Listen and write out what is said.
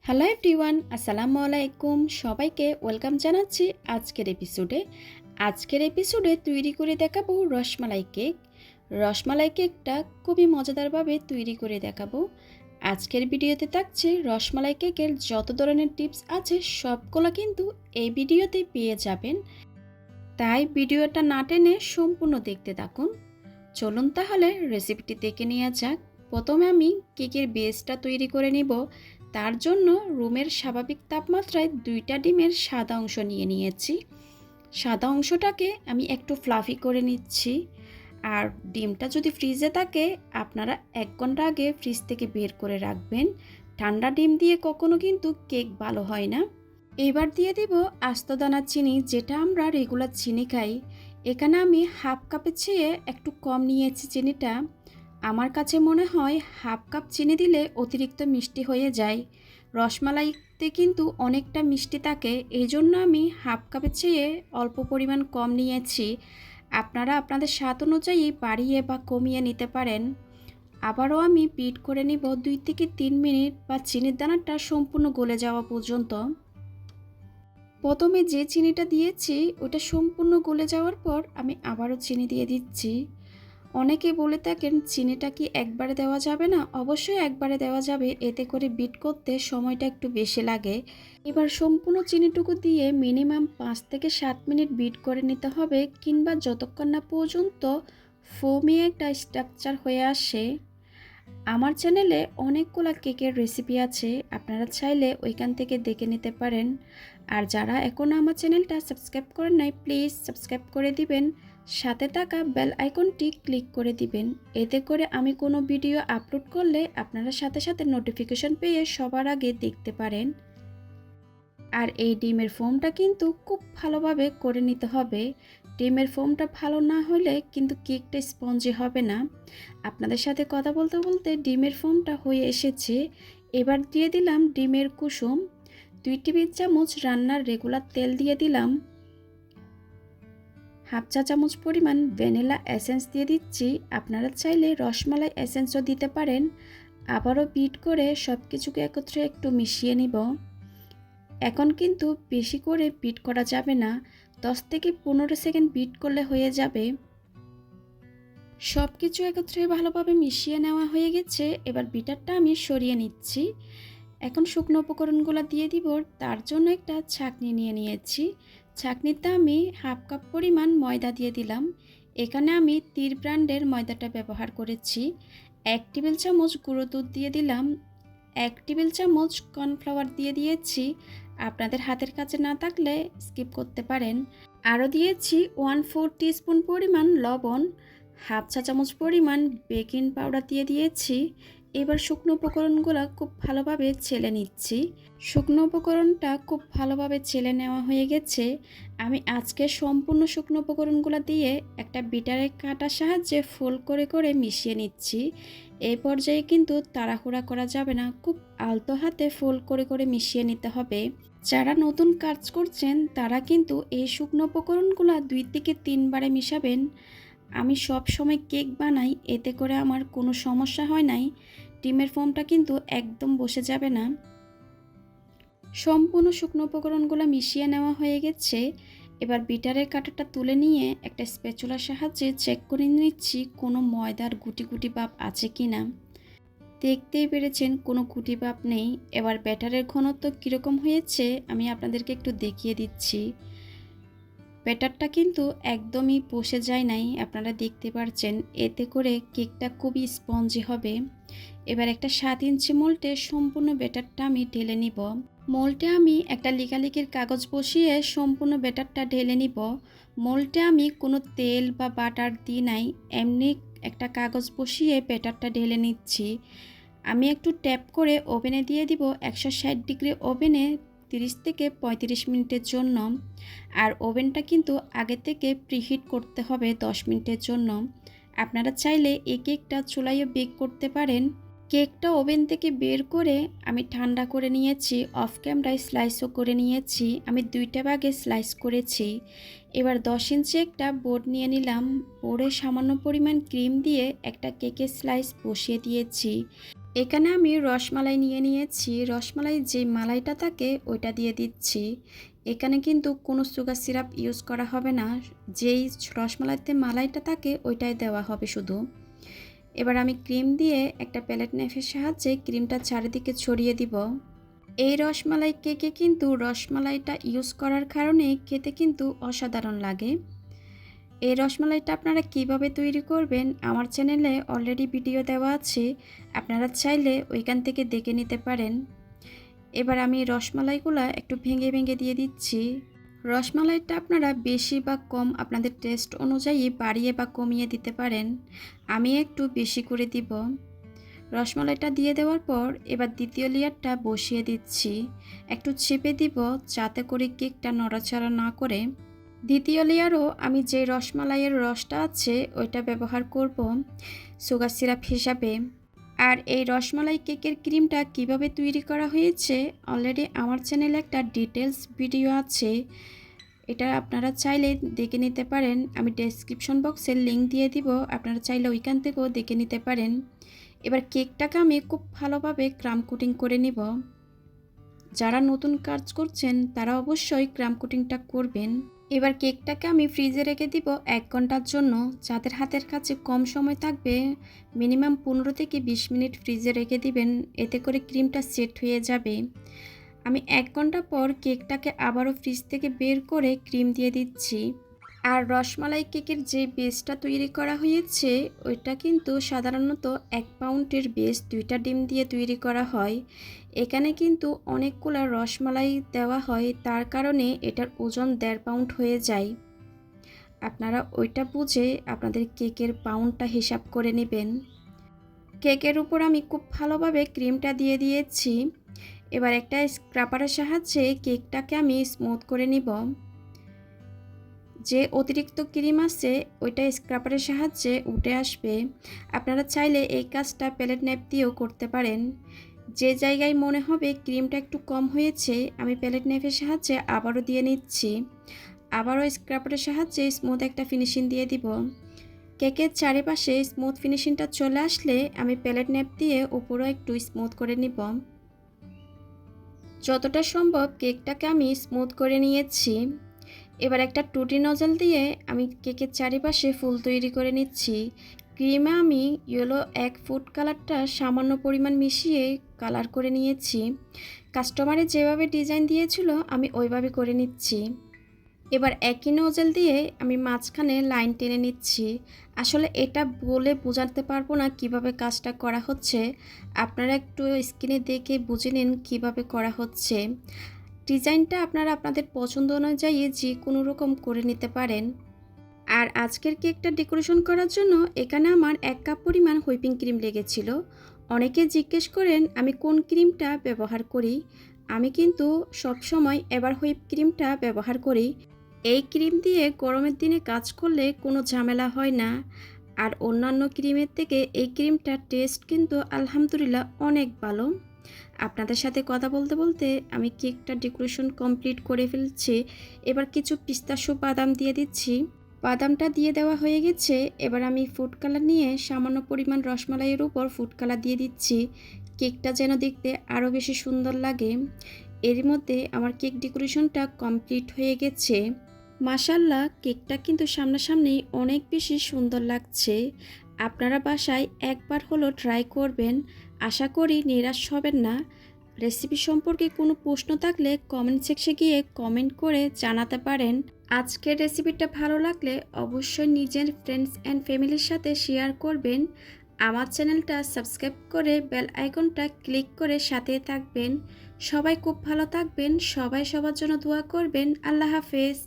Hello everyone, আসসালামু আলাইকুম। সবাইকে ওয়েলকাম জানাচ্ছি আজকের এপিসোডে তৈরি করে দেখাবো রসমালাই কেক। রসমালাই কেকটা খুবই মজাদারভাবে তৈরি করে দেখাবো। আজকের ভিডিওতে থাকছে রসমালাই কেকের যত ধরনের টিপস আছে সবগুলো কিন্তু এই ভিডিওতে পেয়ে যাবেন, তাই ভিডিওটা না টেনে সম্পূর্ণ দেখতে থাকুন। চলুন তাহলে রেসিপিটি দেখে নেওয়া যাক। প্রথমে আমি কেকের বেসটা তৈরি করে নিব। তার জন্য রুমের স্বাভাবিক তাপমাত্রায় 2টা ডিমের সাদা অংশ নিয়ে নিয়েছি। সাদা অংশটাকে আমি একটু ফ্লাফি করে নিচ্ছি। আর ডিমটা যদি ফ্রিজে থাকে আপনারা 1 ঘন্টা আগে ফ্রিজ থেকে বের করে রাখবেন। ঠান্ডা ডিম দিয়ে কখনো কিন্তু কেক ভালো হয় না। এবার দিয়ে দিব আস্ত দানা চিনি, যেটা আমরা রেগুলার চিনি খাই। এখানে আমি হাফ কাপের চেয়ে একটু কম নিয়েছি চিনিটা। আমার কাছে মনে হয় হাফ কাপ চিনি দিলে অতিরিক্ত মিষ্টি হয়ে যায়। রসমালাইতে কিন্তু অনেকটা মিষ্টি থাকে, এই জন্য আমি হাফ কাপের চেয়ে অল্প পরিমাণ কম নিয়েছি। আপনারা আপনাদের স্বাদ অনুযায়ী বাড়িয়ে বা কমিয়ে নিতে পারেন। আবারও আমি বিট করে নিব 2 থেকে 3 মিনিট বা চিনির দানাটা সম্পূর্ণ গলে যাওয়া পর্যন্ত। প্রথমে যে চিনিটা দিয়েছি ওটা সম্পূর্ণ গলে যাওয়ার পর আমি আবারও চিনি দিয়ে দিচ্ছি। অনেকে বলে থাকেন চিনিটা কি একবারে দেওয়া যাবে না? অবশ্যই একবারে দেওয়া যাবে, এতে করে বিট করতে সময়টা একটু বেশি লাগে। এবার সম্পূর্ণ চিনিটুকু দিয়ে মিনিমাম 5 থেকে 7 মিনিট বিট করে নিতে হবে, কিংবা যতক্ষণ না পর্যন্ত ফোমি একটা স্ট্রাকচার হয়ে আসে। আমার চ্যানেলে অনেকগুলো কেকের রেসিপি আছে, আপনারা চাইলে ওইখান থেকে দেখে নিতে পারেন। আর যারা এখনও আমার চ্যানেলটা সাবস্ক্রাইব করেন নাই, প্লিজ সাবস্ক্রাইব করে দিবেন। সাথে থাকা বেল আইকনটি ক্লিক করে দিবেন, এতে করে আমি কোনো ভিডিও আপলোড করলে আপনারা সাথে সাথে নোটিফিকেশন পেয়ে সবার আগে দেখতে পারেন। আর এই ডিমের ফোমটা কিন্তু খুব ভালোভাবে করে নিতে হবে। ডিমের ফোমটা ভালো না হলে কিন্তু কেকটা স্পঞ্জি হবে না। আপনাদের সাথে কথা বলতে বলতে ডিমের ফোমটা হয়ে এসেছে। এবার দিয়ে দিলাম ডিমের কুসুম। 2 টেবিল চামচ রান্নার রেগুলার তেল দিয়ে দিলাম। হাফ চা চামচ পরিমাণ ভ্যানিলা এসেন্স দিয়ে দিচ্ছি। আপনারা চাইলে রসমালাই এসেন্সও দিতে পারেন। আবারও বিট করে সব কিছুকে একত্রে একটু মিশিয়ে নিব। এখন কিন্তু বেশি করে বিট করা যাবে না, 10 থেকে 15 সেকেন্ড বিট করলে হয়ে যাবে। সব কিছু একত্রে ভালোভাবে মিশিয়ে নেওয়া হয়ে গেছে। এবার বিটারটা আমি সরিয়ে নিচ্ছি। এখন শুকনো উপকরণগুলো দিয়ে দিব। তার জন্য একটা ছাঁকনি নিয়ে নিয়েছি। ছাঁকনিতে আমি হাফ কাপ পরিমাণ ময়দা দিয়ে দিলাম। এখানে আমি তীর ব্র্যান্ডের ময়দাটা ব্যবহার করেছি। 1 টেবিল চামচ গুঁড়ো দুধ দিয়ে দিলাম। 1 টেবিল চামচ কর্নফ্লাওয়ার দিয়ে দিয়েছি। আপনাদের হাতের কাছে না থাকলে স্কিপ করতে পারেন। আরও দিয়েছি 1/4 টিস্পুন পরিমাণ লবণ, হাফ চা চামচ পরিমাণ বেকিং পাউডার দিয়ে দিয়েছি। এবার শুকনো উপকরণগুলো খুব ভালোভাবে ছেলে নিচ্ছি। শুকনো উপকরণটা খুব ভালোভাবে ছেলে নেওয়া হয়ে গেছে। আমি আজকে সম্পূর্ণ শুকনো উপকরণগুলো দিয়ে একটা বিটারের কাঁটার সাহায্যে ফোল্ড করে করে মিশিয়ে নিচ্ছি। এই পর্যায়ে কিন্তু তাড়াহুড়া করা যাবে না, খুব আলতো হাতে ফোল্ড করে করে মিশিয়ে নিতে হবে। যারা নতুন কাজ করছেন তারা কিন্তু এই শুকনো উপকরণগুলো 2 থেকে 3 বারে মিশাবেন। আমি সব সময় কেক বানাই, এতে করে আমার কোনো সমস্যা হয় নাই। ডিমের ফোমটা কিন্তু একদম বসে যাবে না। সম্পূর্ণ শুকনো উপকরণগুলো মিশিয়ে নেওয়া হয়ে গেছে। এবার বিটারের কাঁটাটা তুলে নিয়ে একটা স্প্যাচুলার সাহায্যে চেক করে নিচ্ছি কোনো ময়দার গুটি গুটি ভাব আছে কি না। দেখতেই পেরেছেন কোনো গুটি ভাব নেই। এবার ব্যাটারের ঘনত্ব কীরকম হয়েছে আমি আপনাদেরকে একটু দেখিয়ে দিচ্ছি। ব্যাটারটা কিন্তু একদমই বসে যায় নাই, আপনারা দেখতে পাচ্ছেন। এতে করে কেকটা খুবই স্পঞ্জি হবে। এবার একটা 7 ইঞ্চি মোল্ডে সম্পূর্ণ ব্যাটারটা আমি ঢেলে নিব। মোল্ডে আমি একটা লিকালিকের কাগজ বসিয়ে সম্পূর্ণ ব্যাটারটা ঢেলে নিব। মোল্ডে আমি কোনো তেল বা বাটার দিই নাই, এমনি একটা কাগজ বসিয়ে ব্যাটারটা ঢেলে নিচ্ছি। আমি একটু ট্যাপ করে ওভেনে দিয়ে দিব 160 ডিগ্রি ওভেনে 30 থেকে 35 মিনিটের জন্য। আর ওভেনটা কিন্তু আগে থেকে প্রিহিট করতে হবে 10 মিনিটের জন্য। আপনারা চাইলে এই কেকটা চুলায়ও বেক করতে পারেন। কেকটা ওভেন থেকে বের করে আমি ঠান্ডা করে নিয়েছি। অফ ক্যামেরায় স্লাইসও করে নিয়েছি। আমি 2টা ভাগে স্লাইস করেছি। এবার 10 ইঞ্চি একটা বোর্ড নিয়ে নিলাম। বোর্ডে সামান্য পরিমাণ ক্রিম দিয়ে একটা কেকের স্লাইস বসিয়ে দিয়েছি। এখানে আমি রসমালাই নিয়ে নিয়েছি। রসমালাই যে মালাইটা থাকে ওইটা দিয়ে দিচ্ছি। এখানে কিন্তু কোনো সুগার সিরাপ ইউজ করা হবে না। যেই রসমালাইতে মালাইটা থাকে ওইটাই দেওয়া হবে শুধু। এবার আমি ক্রিম দিয়ে একটা প্যালেট নাইফের সাহায্যে ক্রিমটা চারিদিকে ছড়িয়ে দিব। এই রসমালাই কেকে কিন্তু রসমালাইটা ইউজ করার কারণে খেতে কিন্তু অসাধারণ লাগে। এই রসমালাইটা আপনারা কিভাবে তৈরি করবেন আমার চ্যানেলে অলরেডি ভিডিও দেওয়া আছে, আপনারা চাইলে ওইখান থেকে দেখে নিতে পারেন। এবার আমি রসমালাইগুলো একটু ভেঙে ভেঙে দিয়ে দিচ্ছি। রসমালাইটা আপনারা বেশি বা কম আপনাদের টেস্ট অনুযায়ী বাড়িয়ে বা কমিয়ে দিতে পারেন। আমি একটু বেশি করে দিব। রসমালাইটা দিয়ে দেওয়ার পর এবার দ্বিতীয় লেয়ারটা বসিয়ে দিচ্ছি। একটু চেপে দিব যাতে করে কেকটা নড়াচড়া না করে। দ্বিতীয় লেয়ারও আমি যে রসমালাইয়ের রসটা আছে ওইটা ব্যবহার করব সুগার সিরাপ হিসাবে। আর এই রসমালাই কেকের ক্রিমটা কিভাবে তৈরি করা হয়েছে অলরেডি আমার চ্যানেলে একটা ডিটেলস ভিডিও আছে, এটা আপনারা চাইলে দেখে নিতে পারেন। আমি ডেসক্রিপশন বক্সে লিঙ্ক দিয়ে দিব, আপনারা চাইলে ওইখান থেকেও দেখে নিতে পারেন। এবার কেকটাকে আমি খুব ভালোভাবে ক্রাম কোটিং করে নিব। যারা নতুন কাজ করছেন তারা অবশ্যই ক্রাম কোটিংটা করবেন। এবার কেকটাকে আমি ফ্রিজে রেখে দিব 1 ঘন্টার জন্য। যাদের হাতের কাছে কম সময় থাকবে মিনিমাম 15 থেকে 20 মিনিট ফ্রিজে রেখে দিবেন, এতে করে ক্রিমটা সেট হয়ে যাবে। আমি 1 ঘন্টা পর কেকটাকে আবারও ফ্রিজ থেকে বের করে ক্রিম দিয়ে দিচ্ছি। আর রসমালাই কেকের যে বেসটা তৈরি করা হয়েছে ওইটা কিন্তু সাধারণত 1 পাউন্ডের বেস 2টা ডিম দিয়ে তৈরি করা হয়। এখানে কিন্তু অনেকগুলো রসমালাই দেওয়া হয়, তার কারণে এটার ওজন 1.5 পাউন্ড হয়ে যায়। আপনারা ওইটা বুঝে আপনাদের কেকের পাউন্ডটা হিসাব করে নেবেন। কেকের উপর আমি খুব ভালোভাবে ক্রিমটা দিয়ে দিয়েছি। এবার একটা স্ক্রাপারের সাহায্যে কেকটাকে আমি স্মুথ করে নিব। যে অতিরিক্ত ক্রিম আছে ওইটা স্ক্রাপারের সাহায্যে উঠে আসবে। আপনারা চাইলে এই কাজটা প্যালেট নাইফ দিয়েও করতে পারেন। যে জায়গায় মনে হবে ক্রিমটা একটু কম হয়েছে আমি প্যালেট নাইফের সাহায্যে আবারও দিয়ে নিচ্ছি। আবারও স্ক্রাপারের সাহায্যে স্মুথ একটা ফিনিশিং দিয়ে দিব। কেকের চারিপাশে স্মুথ ফিনিশিংটা চলে আসলে আমি প্যালেট নাইফ দিয়ে উপরও একটু স্মুথ করে নিব। যতটা সম্ভব কেকটাকে আমি স্মুথ করে নিয়েছি। এবার একটা টুটি নজল দিয়ে আমি কেকের চারিপাশে ফুল তৈরি করে নিচ্ছি। ক্রিমে আমি ইয়েলো এক ফুড কালারটা সামান্য পরিমাণ মিশিয়ে কালার করে নিয়েছি। কাস্টমারে যেভাবে ডিজাইন দিয়েছিল আমি ওইভাবে করে নিচ্ছি। এবার একই নজল দিয়ে আমি মাঝখানে লাইন টেনে নিচ্ছি। আসলে এটা বলে বোঝাতে পারবো না কিভাবে কাজটা করা হচ্ছে, আপনারা একটু স্ক্রিনে দেখে বুঝে নিন কীভাবে করা হচ্ছে। ডিজাইনটা আপনারা আপনাদের পছন্দ অনুযায়ী যে কোনো রকম করে নিতে পারেন। আর আজকের কেকটা ডেকোরেশন করার জন্য এখানে আমার 1 কাপ পরিমাণ হুইপিং ক্রিম লেগেছিল। অনেকে জিজ্ঞেস করেন আমি কোন ক্রিমটা ব্যবহার করি। আমি কিন্তু সবসময় এভার হুইপ ক্রিমটা ব্যবহার করি। এই ক্রিম দিয়ে গরমের দিনে কাজ করলে কোনো ঝামেলা হয় না। আর অন্যান্য ক্রিমের থেকে এই ক্রিমটার টেস্ট কিন্তু আলহামদুলিল্লাহ অনেক ভালো। আপনাদের সাথে কথা বলতে বলতে আমি কেকটা ডেকোরেশন কমপ্লিট করে ফেলছি। এবার কিছু পিস্তাশো বাদাম দিয়ে দিচ্ছি। বাদামটা দিয়ে দেওয়া হয়ে গেছে। এবার আমি ফুড কালার নিয়ে সামান্য পরিমাণ রসমালাইয়ের উপর ফুড কালার দিয়ে দিচ্ছি, কেকটা যেন দেখতে আরও বেশি সুন্দর লাগে। এর মধ্যে আমার কেক ডেকোরেশনটা কমপ্লিট হয়ে গেছে। মাশাআল্লাহ, কেকটা কিন্তু সামনাসামনি অনেক বেশি সুন্দর লাগছে। আপনারা বাসায় একবার হলো ট্রাই করবেন, আশা করি নিরাশ হবেন না। রেসিপি সম্পর্কে কোনো প্রশ্ন থাকলে কমেন্ট সেকশনে গিয়ে কমেন্ট করে জানাতে পারেন। আজকের রেসিপিটা ভালো লাগলে অবশ্যই নিজের ফ্রেন্ডস অ্যান্ড ফ্যামিলির সাথে শেয়ার করবেন। আমার চ্যানেলটা সাবস্ক্রাইব করে বেল আইকনটা ক্লিক করে সাথে থাকবেন। সবাই খুব ভালো থাকবেন, সবাই সবার জন্য দোয়া করবেন। আল্লাহ হাফেজ।